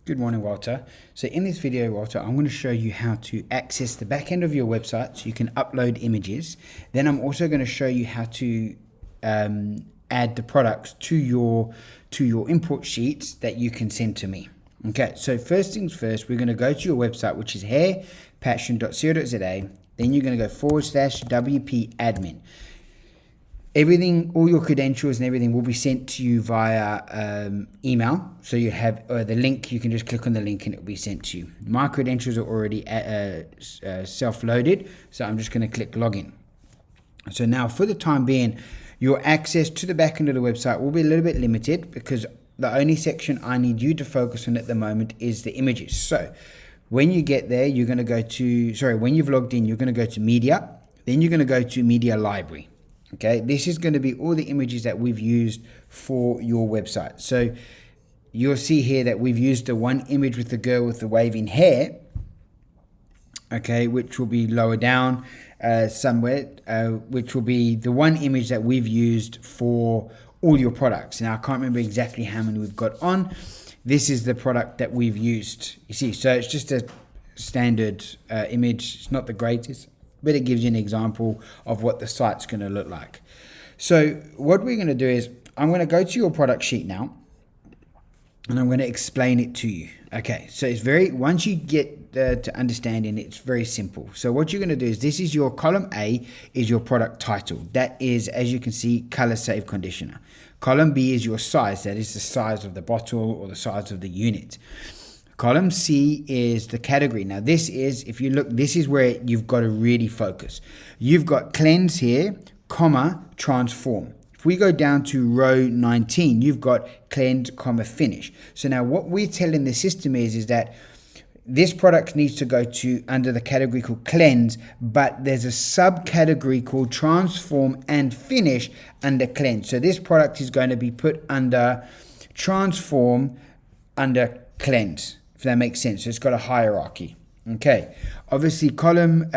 Good morning, Walter. So in this video, Walter, I'm going to show you how to access the back end of your website so you can upload images. Then I'm also going to show you how to add the products to your import sheets that you can send to me. Okay, so first things first, we're going to go to your website, which is hairpassion.co.za. Then you're going to go /WP admin. Everything, all your credentials and everything will be sent to you via email. So you have the link, you can just click on the link and it will be sent to you. My credentials are already self-loaded, so I'm just going to click login. So now for the time being, your access to the back end of the website will be a little bit limited because the only section I need you to focus on at the moment is the images. So when you get there, you're going to go to, when you've logged in, you're going to go to media, then you're going to go to media library. Okay, this is going to be all the images that we've used for your website. So you'll see here that we've used the one image with the girl with the waving hair, okay, which will be lower down somewhere, which will be the one image that we've used for all your products. Now, I can't remember exactly how many we've got on. This is the product that we've used, you see. So it's just a standard image. It's not the greatest, but it gives you an example of what the site's going to look like. So what we're going to do is I'm going to go to your product sheet now and I'm going to explain it to you. Okay, so it's once you get to understanding, it's very simple. So what you're going to do is this is your column A is your product title. That is, as you can see, color save conditioner. Column B is your size. That is the size of the bottle or the size of the unit. Column C is the category. Now this is, if you look, this is where you've got to really focus. You've got cleanse here, comma, transform. If we go down to row 19, you've got cleanse, comma, finish. So now what we're telling the system is that this product needs to go to under the category called cleanse, but there's a subcategory called transform and finish under cleanse. So this product is going to be put under transform under cleanse, if that makes sense. So it's got a hierarchy. Okay, obviously column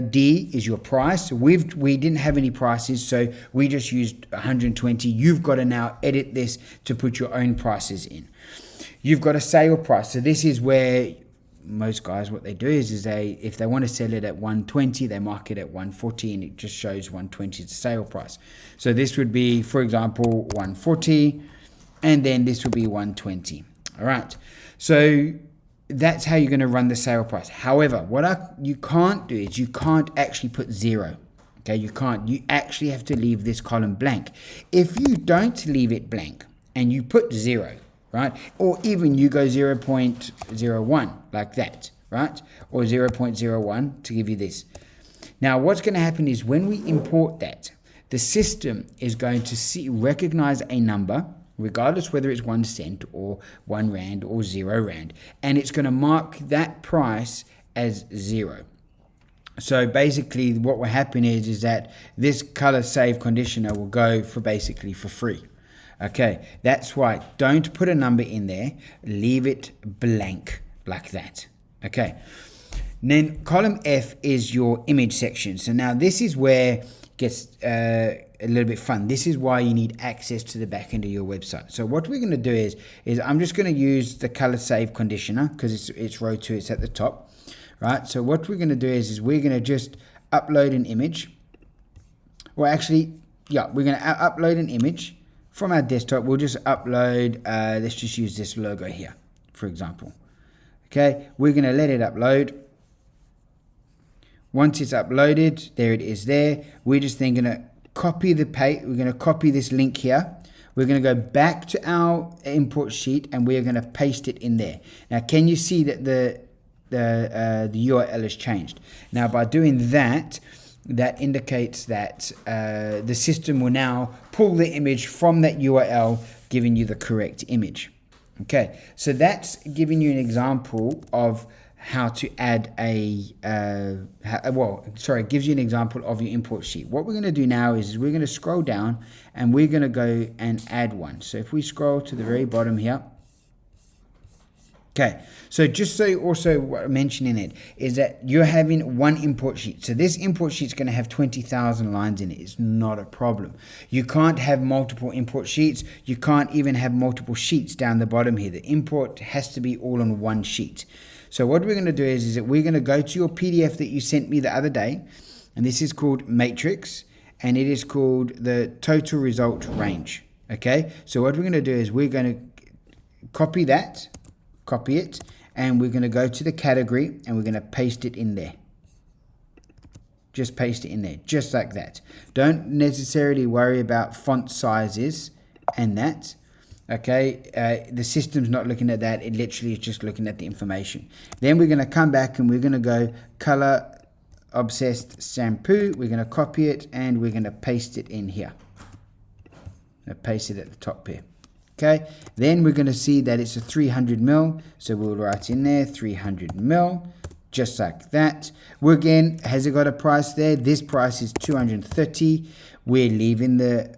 D is your price. We didn't have any prices, so we just used 120. You've got to now edit this to put your own prices in. You've got a sale price. So this is where most guys, what they do is if they want to sell it at 120, they mark it at 140 and it just shows 120 is the sale price. So this would be, for example, 140 and then this would be 120. All right, so that's how you're going to run the sale price. However, what you can't do is you can't actually put zero. Okay, you can't. You actually have to leave this column blank. If you don't leave it blank and you put zero, right, or even you go 0.01 like that, right, or 0.01 to give you this. Now, what's going to happen is when we import that, the system is going to recognize a number, regardless whether it's 1 cent or 1 rand or 0 rand, and it's going to mark that price as 0. So basically what will happen is that this color save conditioner will go for basically for free. Okay, that's why don't put a number in there, leave it blank like that. Okay, and then column F is your image section. So now this is where it gets a little bit fun. This is why you need access to the back end of your website. So what we're going to do is I'm just going to use the color save conditioner because it's row 2, it's at the top, right? So what we're going to do is we're going to just upload an image. Well, actually, yeah, we're going to upload an image from our desktop. We'll just upload, let's just use this logo here, for example. Okay, we're going to let it upload. Once it's uploaded, there it is there. We're just then going to copy the page. We're going to copy this link here. We're going to go back to our import sheet and we're going to paste it in there. Now, can you see that the URL has changed? Now, by doing that, that indicates that the system will now pull the image from that URL, giving you the correct image. Okay, so that's giving you an example of how to add it gives you an example of your import sheet. What we're going to do now is we're going to scroll down and we're going to go and add one. So if we scroll to the very bottom here, Okay, so just so you also mentioning it is that you're having one import sheet. So this import sheet is going to have 20,000 lines in it. It's not a problem. You can't have multiple import sheets. You can't even have multiple sheets down the bottom here. The import has to be all on one sheet. So what we're going to do is that we're going to go to your PDF that you sent me the other day, and this is called Matrix, and it is called the total result range. Okay, so what we're going to do is we're going to copy it, and we're going to go to the category and we're going to paste it in there. Just paste it in there, just like that. Don't necessarily worry about font sizes and that. Okay, the system's not looking at that. It literally is just looking at the information. Then we're going to come back and we're going to go color obsessed shampoo. We're going to copy it and we're going to paste it in here. I'm going to paste it at the top here. Okay, then we're going to see that it's a 300 mil, so we'll write in there 300 mil, just like that. Again, has it got a price there? This price is 230. We're leaving the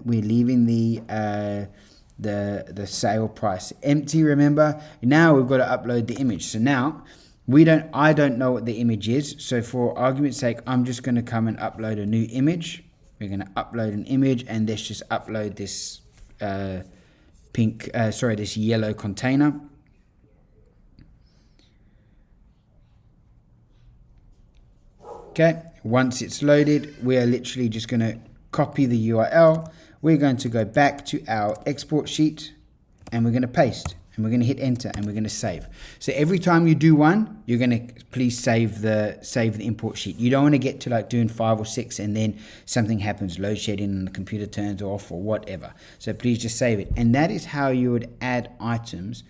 sale price empty. Remember, now we've got to upload the image. So now I don't know what the image is. So for argument's sake, I'm just going to come and upload a new image. We're going to upload an image, and let's just upload this. This yellow container. Okay, once it's loaded, we are literally just going to copy the URL. We're going to go back to our export sheet and we're going to paste, and we're going to hit enter, and we're going to save. So every time you do one, you're going to please save the import sheet. You don't want to get to like doing 5 or 6 and then something happens, load shedding, and the computer turns off or whatever. So please just save it. And that is how you would add items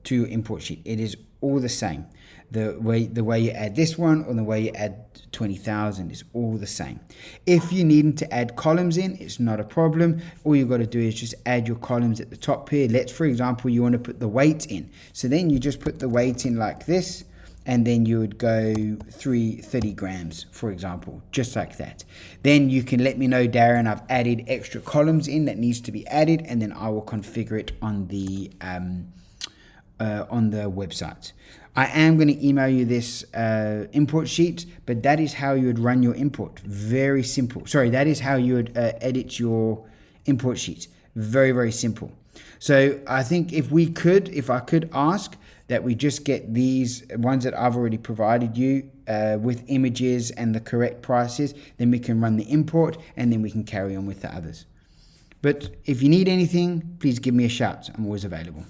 to your import sheet. It is all the same. The way you add this one or the way you add 20,000 is all the same. If you need to add columns in, it's not a problem. All you've got to do is just add your columns at the top here. Let's, for example, you want to put the weight in. So then you just put the weight in like this, and then you would go 30 grams, for example, just like that. Then you can let me know, Darren, I've added extra columns in that needs to be added, and then I will configure it on the website. I am going to email you this import sheet, but that is how you would run your import. Very simple. Sorry, that is how you would edit your import sheet. Very, very simple. So I think if I could ask that we just get these ones that I've already provided you with images and the correct prices, then we can run the import and then we can carry on with the others. But if you need anything, please give me a shout. I'm always available.